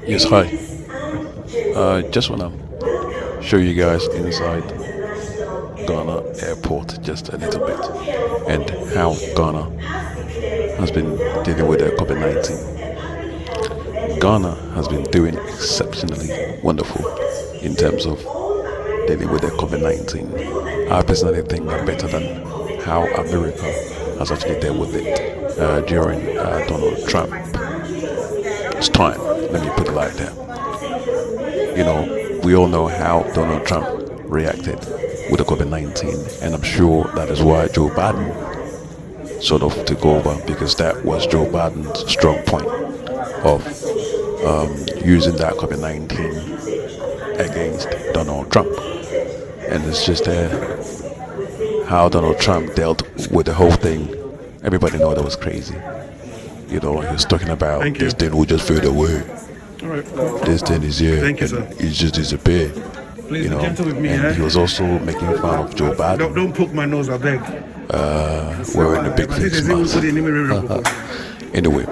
Yes, hi. Just wanna show you guys inside Ghana airport just a little bit and how Ghana has been dealing with the COVID-19. Ghana has been doing exceptionally wonderful in terms of dealing with the COVID-19. I personally think they're better than how America has actually dealt with it during Donald Trump's time. Let me put it like that. We all know how Donald Trump reacted with the COVID-19, and I'm sure that is why Joe Biden sort of took over, because that was Joe Biden's strong point of using that COVID-19 against Donald Trump. And it's just how Donald Trump dealt with the whole thing. Everybody know that was crazy. He was talking about Thank this you. thing will just fade away. All right. This thing is here. Thank you, and sir. it's just disappear. Please be gentle with me, And he was also making fun of Joe Biden Don't poke my nose, I beg. wearing a big face mask. Anyway,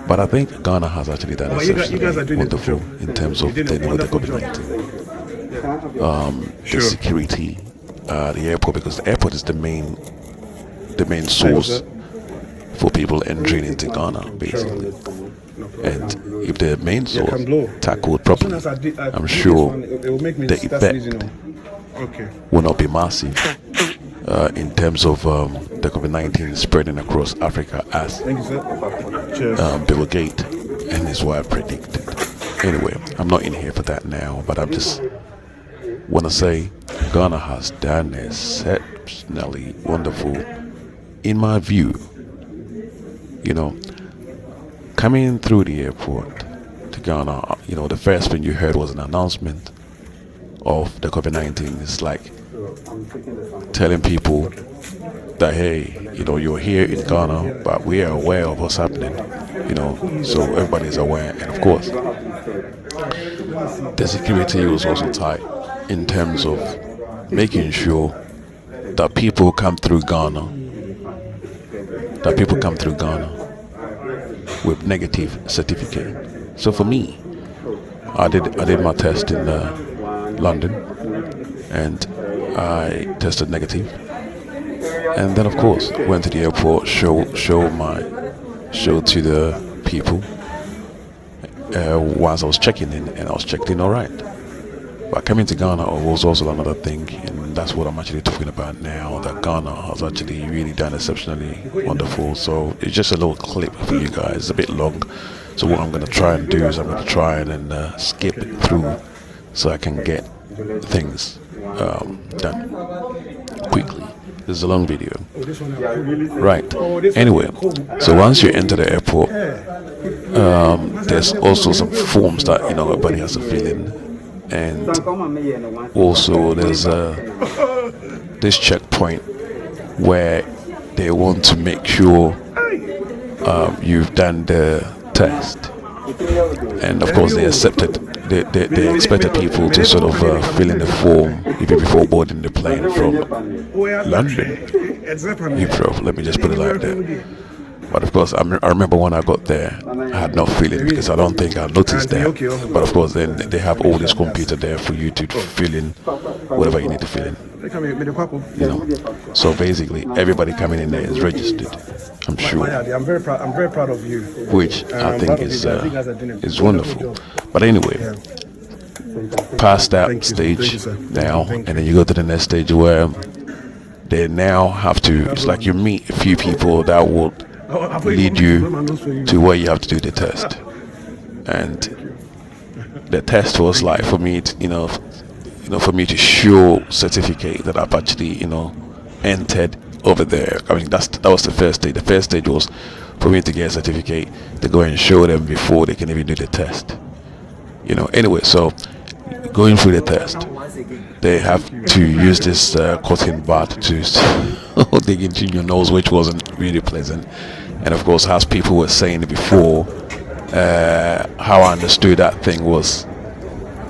but I think Ghana has actually done You guys are exceptionally doing a good wonderful job. in terms of You did a dealing with the wonderful job. COVID-19. Sure. The security, the airport, because the airport is the main source for people entering into Ghana, basically. And if the main source tackled properly, I'm sure the effect Okay. will not be massive in terms of the COVID-19 spreading across Africa as Thank you, sir. Cheers. Bill Gates and his wife predicted. Anyway, I'm not in here for that now, but I'm just want to say Ghana has done exceptionally wonderful, in my view. Coming through the airport to Ghana, the first thing you heard was an announcement of the COVID-19. It's like telling people that, hey, you're here in Ghana, but we are aware of what's happening, so everybody's aware. And of course, the security was also tight in terms of making sure that people come through Ghana, with negative certificate. So for me, I did my test in London, and I tested negative. And then of course went to the airport, show to the people once I was checking in, and I was checked in all right. But coming to Ghana was also another thing, and that's what I'm actually talking about now, that Ghana has actually really done exceptionally wonderful. So it's just a little clip for you guys. It's a bit long, so what I'm going to try and do is I'm going to try and skip it through so I can get things done quickly. This is a long video. Right. Anyway, so once you enter the airport, there's also some forms that everybody has to fill in. And also there's this checkpoint where they want to make sure you've done the test, and of course they expected people to sort of fill in the form even before boarding the plane from London, Heathrow. Let me just put it like that. But of course, I remember when I got there, I had not filled in because I don't think I noticed that. But of course, then they have all this computer there for you to fill in whatever you need to fill in. So basically, everybody coming in there is registered. I'm sure. I'm very proud of you. Which I think is wonderful. But anyway, past that stage now, and then you go to the next stage where they now have to. It's like you meet a few people that will lead you to where you have to do the test. And the test was like for me to, for me to show certificate that I've actually entered over there. I mean, that was the first stage. The first stage was for me to get a certificate to go and show them before they can even do the test. Anyway, so going through the test, they have to use this cotton bud to dig into your nose, which wasn't really pleasant. And of course, as people were saying before, how I understood that thing was,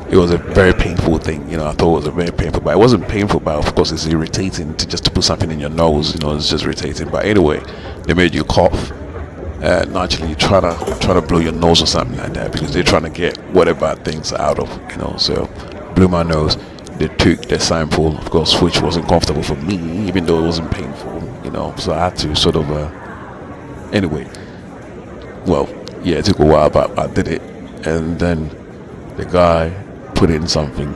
it was a very painful thing. I thought it was a very painful, but it wasn't painful. But of course, it's irritating to put something in your nose. It's just irritating. But anyway, they made you cough, naturally try to blow your nose or something like that, because they're trying to get whatever things out of, so blew my nose. They took the sample, of course, which wasn't comfortable for me, even though it wasn't painful, so I had to sort of anyway, well, yeah, it took a while, but I did it. And then the guy put in something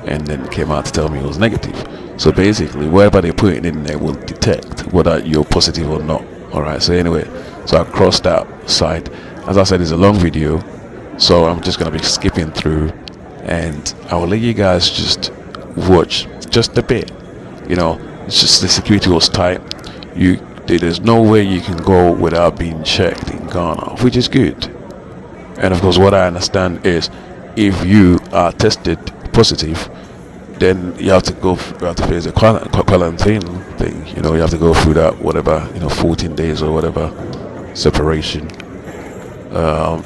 and then came out to tell me it was negative. So basically, whatever they put in there will detect whether you're positive or not. Alright, so anyway, so I crossed that site. As I said, it's a long video, so I'm just going to be skipping through, and I will let you guys just watch just a bit. It's just the security was tight. There's no way you can go without being checked in Ghana, which is good. And of course, what I understand is, if you are tested positive, then you have to face a quarantine thing. You have to go through that, whatever, 14 days or whatever, separation,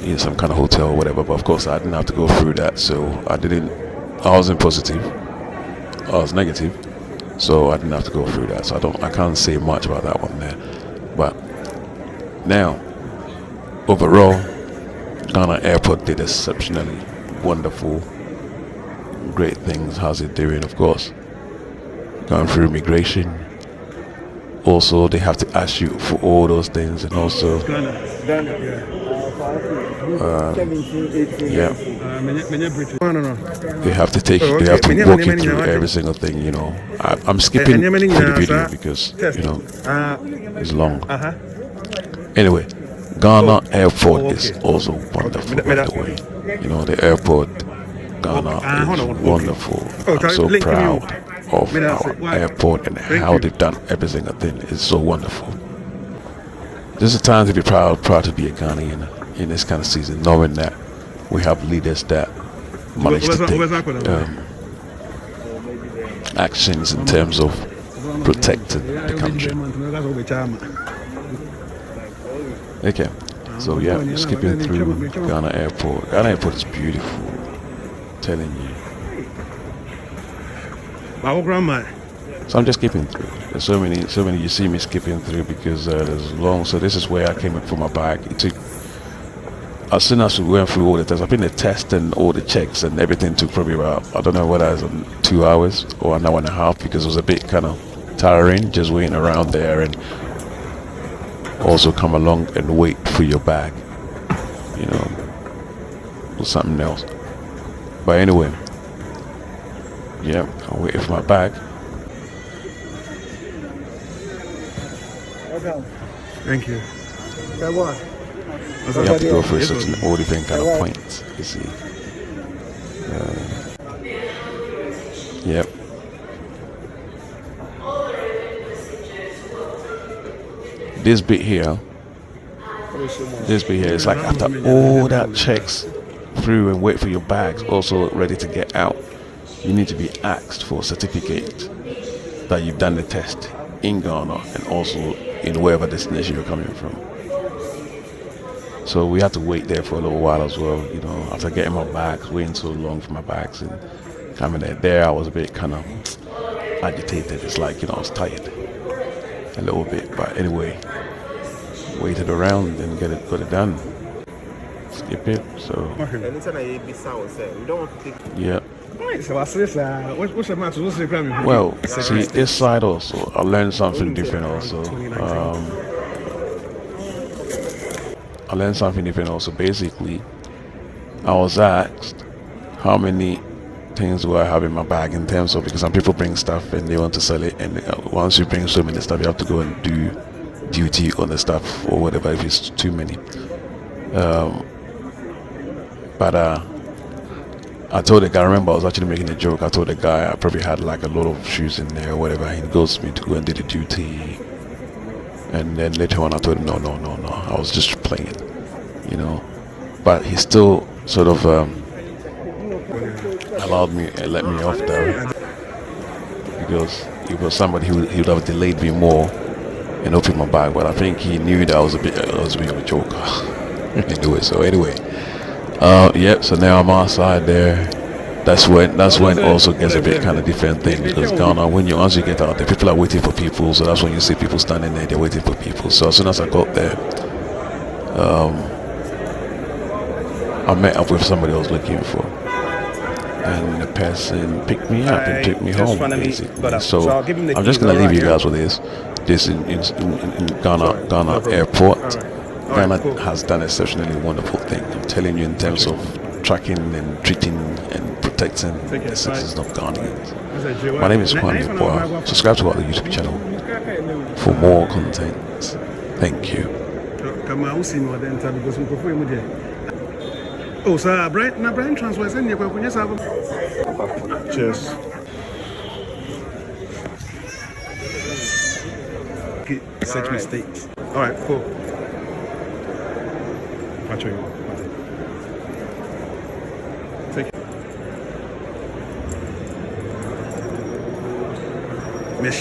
in some kind of hotel or whatever. But of course, I didn't have to go through that, so I wasn't positive, I was negative, so I didn't have to go through that. So I can't say much about that one there. But now, overall, Ghana Airport did exceptionally wonderful, great things. How's it doing? Of course, going through immigration. Also, they have to ask you for all those things, and also, yeah, they have to they have to walk you through every single thing. I'm skipping through the video because it's long. Anyway, Ghana Airport is also wonderful, by the way. The airport, Ghana, is wonderful. I'm so proud of our airport and how they've done every single thing. It's so wonderful. This is a time to be proud to be a Ghanaian in this kind of season, knowing that we have leaders that manage to take actions in terms of protecting the country. Okay, so yeah, we're skipping through Ghana Airport. Ghana Airport is beautiful, I'm telling you. So I'm just skipping through. There's so many you see me skipping through because there's long. So this is where I came up for my bag. It took, as soon as we went through all the tests, I think the test and all the checks and everything took probably about, I don't know whether it was 2 hours or an hour and a half, because it was a bit kind of tiring just waiting around there, and also come along and wait for your bag, or something else. But anyway, yeah, I'm waiting for my bag. Thank you. You have to go through such all different kind of points, you see. Yep. This bit here is like after all that checks through and wait for your bags, also ready to get out, you need to be asked for a certificate that you've done the test in Ghana and also in wherever destination you're coming from. So we had to wait there for a little while as well, after getting my bags, waiting so long for my bags and coming there. I was a bit kind of agitated. It's like, I was tired a little bit, but anyway, waited around and got it done. Skip it. So yeah. Well, see, this side also, I learned something different also. Basically, I was asked how many things do I have in my bag, in terms of, because some people bring stuff and they want to sell it, and once you bring so many stuff, you have to go and do duty on the stuff or whatever if it's too many. But I told the guy, I remember I was actually making a joke. I told the guy I probably had like a lot of shoes in there or whatever. He goes me to go and do the duty. And then later on I told him, no. I was just playing, But he still sort of allowed me and let me off there. Because it was somebody he would have delayed me more and opened my bag. But I think he knew that I was being a joker. Anyway, so anyway. So now I'm outside there. That's when also gets a bit kind of different thing, because Ghana, once you get out there, people are waiting for people. So that's when you see people standing there, they're waiting for people. So as soon as I got there, I met up with somebody I was looking for, and the person picked me up and took me home, basically. So I'm just gonna leave you guys with this. This in Ghana airport. Ghana has done exceptionally wonderful thing. I'm telling you, in terms of tracking and treating and protecting the citizens of Ghanaians. My name is Kwame Boa. Subscribe to our YouTube channel for more content. Thank you. Oh, sir, Brian transfer send you cheers. Such mistakes. All right, cool. Watch you.